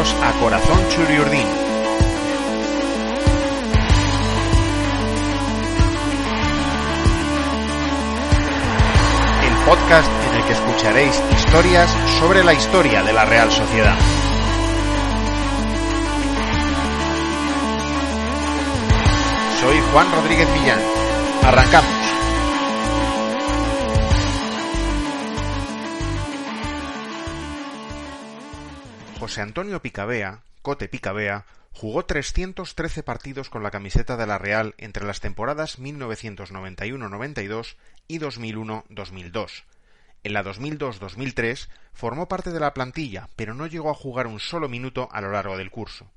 Bienvenidos a Corazón Churiurdin. El podcast en el que escucharéis historias sobre la historia de la Real Sociedad. Soy Juan Rodríguez Millán. Arrancamos. José Antonio Picabea, Cote Picabea, jugó 313 partidos con la camiseta de la Real entre las temporadas 1991-92 y 2001-2002. En la 2002-2003 formó parte de la plantilla, pero no llegó a jugar un solo minuto a lo largo del curso.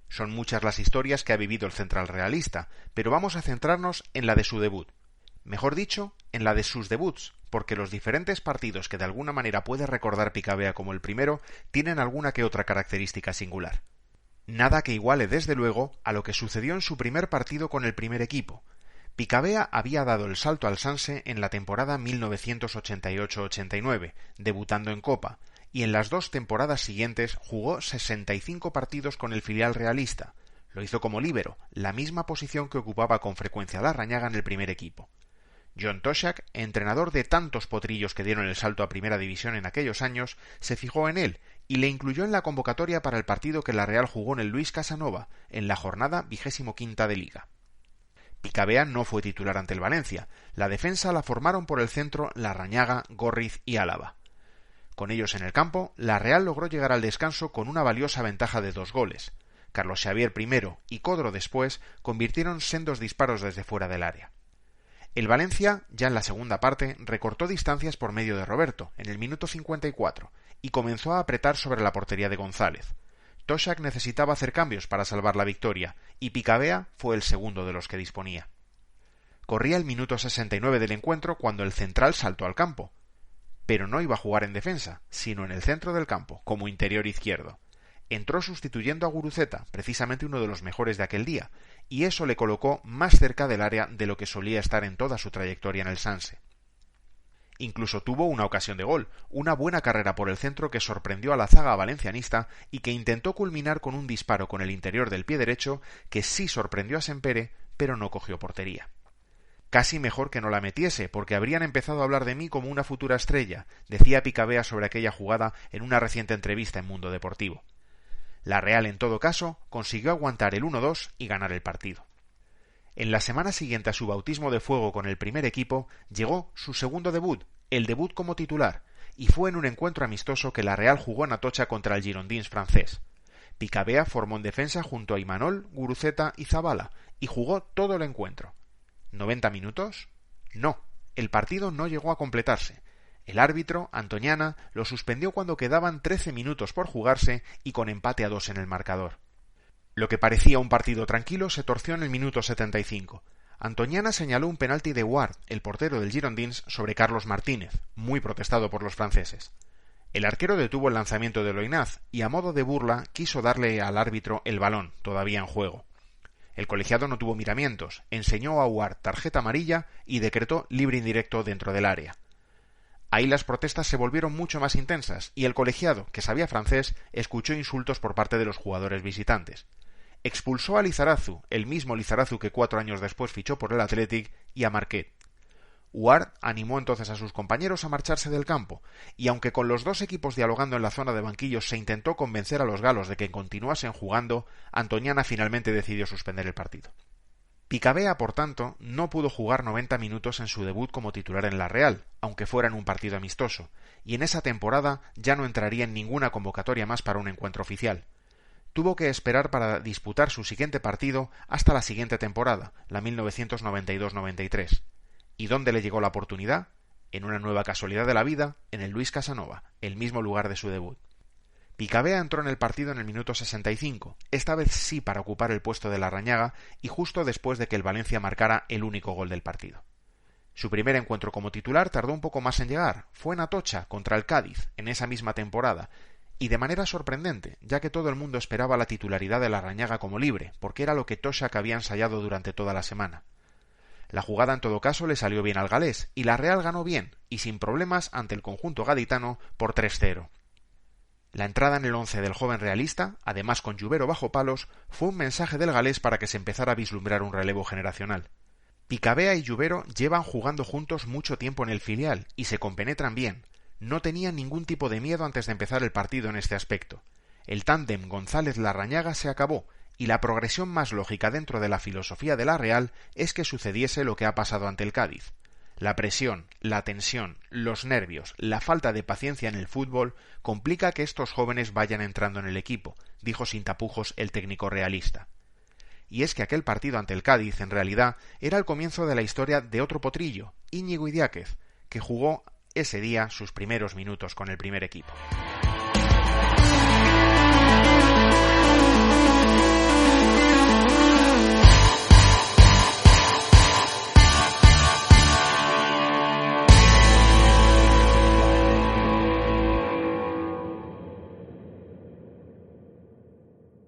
Son muchas las historias que ha vivido el central realista, pero vamos a centrarnos en la de su debut. Mejor dicho, en la de sus debuts, porque los diferentes partidos que de alguna manera puede recordar Picabea como el primero tienen alguna que otra característica singular. Nada que iguale desde luego a lo que sucedió en su primer partido con el primer equipo. Picabea había dado el salto al Sanse en la temporada 1988-89, debutando en Copa, y en las dos temporadas siguientes jugó 65 partidos con el filial realista. Lo hizo como líbero, la misma posición que ocupaba con frecuencia Larrañaga en el primer equipo. John Toshack, entrenador de tantos potrillos que dieron el salto a primera división en aquellos años, se fijó en él y le incluyó en la convocatoria para el partido que la Real jugó en el Luis Casanova, en la jornada 25ª de Liga. Picabea no fue titular ante el Valencia. La defensa la formaron por el centro Larrañaga, Gorriz y Álava. Con ellos en el campo, la Real logró llegar al descanso con una valiosa ventaja de 2 goles. Carlos Xavier primero y Codro después convirtieron sendos disparos desde fuera del área. El Valencia, ya en la segunda parte, recortó distancias por medio de Roberto, en el minuto 54, y comenzó a apretar sobre la portería de González. Toshack necesitaba hacer cambios para salvar la victoria, y Picabea fue el segundo de los que disponía. Corría el minuto 69 del encuentro cuando el central saltó al campo, pero no iba a jugar en defensa, sino en el centro del campo, como interior izquierdo. Entró sustituyendo a Guruceta, precisamente uno de los mejores de aquel día, y eso le colocó más cerca del área de lo que solía estar en toda su trayectoria en el Sanse. Incluso tuvo una ocasión de gol, una buena carrera por el centro que sorprendió a la zaga valencianista y que intentó culminar con un disparo con el interior del pie derecho que sí sorprendió a Sempere, pero no cogió portería. Casi mejor que no la metiese, porque habrían empezado a hablar de mí como una futura estrella, decía Picabea sobre aquella jugada en una reciente entrevista en Mundo Deportivo. La Real, en todo caso, consiguió aguantar el 1-2 y ganar el partido. En la semana siguiente a su bautismo de fuego con el primer equipo, llegó su segundo debut, el debut como titular, y fue en un encuentro amistoso que la Real jugó en Atocha contra el Girondins francés. Picabea formó en defensa junto a Imanol, Guruceta y Zabala, y jugó todo el encuentro. ¿90 minutos? No, el partido no llegó a completarse. El árbitro, Antoñana, lo suspendió cuando quedaban 13 minutos por jugarse y con empate a 2 en el marcador. Lo que parecía un partido tranquilo se torció en el minuto 75. Antoñana señaló un penalti de Ward, el portero del Girondins, sobre Carlos Martínez, muy protestado por los franceses. El arquero detuvo el lanzamiento de Loinaz y a modo de burla quiso darle al árbitro el balón, todavía en juego. El colegiado no tuvo miramientos, enseñó a Ward tarjeta amarilla y decretó libre indirecto dentro del área. Ahí las protestas se volvieron mucho más intensas y el colegiado, que sabía francés, escuchó insultos por parte de los jugadores visitantes. Expulsó a Lizarazu, el mismo Lizarazu que 4 años después fichó por el Athletic, y a Marquet. Ward animó entonces a sus compañeros a marcharse del campo, y aunque con los dos equipos dialogando en la zona de banquillos se intentó convencer a los galos de que continuasen jugando, Antoñana finalmente decidió suspender el partido. Picabea, por tanto, no pudo jugar 90 minutos en su debut como titular en la Real, aunque fuera en un partido amistoso, y en esa temporada ya no entraría en ninguna convocatoria más para un encuentro oficial. Tuvo que esperar para disputar su siguiente partido hasta la siguiente temporada, la 1992-93. ¿Y dónde le llegó la oportunidad? En una nueva casualidad de la vida, en el Luis Casanova, el mismo lugar de su debut. Picabea entró en el partido en el minuto 65, esta vez sí para ocupar el puesto de Larrañaga y justo después de que el Valencia marcara el único gol del partido. Su primer encuentro como titular tardó un poco más en llegar, fue en Atocha contra el Cádiz en esa misma temporada, y de manera sorprendente, ya que todo el mundo esperaba la titularidad de Larrañaga como libre, porque era lo que Toshack había ensayado durante toda la semana. La jugada en todo caso le salió bien al galés, y la Real ganó bien, y sin problemas ante el conjunto gaditano por 3-0. La entrada en el once del joven realista, además con Lluvero bajo palos, fue un mensaje del galés para que se empezara a vislumbrar un relevo generacional. Picabea y Lluvero llevan jugando juntos mucho tiempo en el filial y se compenetran bien. No tenían ningún tipo de miedo antes de empezar el partido en este aspecto. El tándem González-Larrañaga se acabó y la progresión más lógica dentro de la filosofía de la Real es que sucediese lo que ha pasado ante el Cádiz. La presión, la tensión, los nervios, la falta de paciencia en el fútbol complica que estos jóvenes vayan entrando en el equipo, dijo sin tapujos el técnico realista. Y es que aquel partido ante el Cádiz, en realidad, era el comienzo de la historia de otro potrillo, Íñigo Idiáquez, que jugó ese día sus primeros minutos con el primer equipo.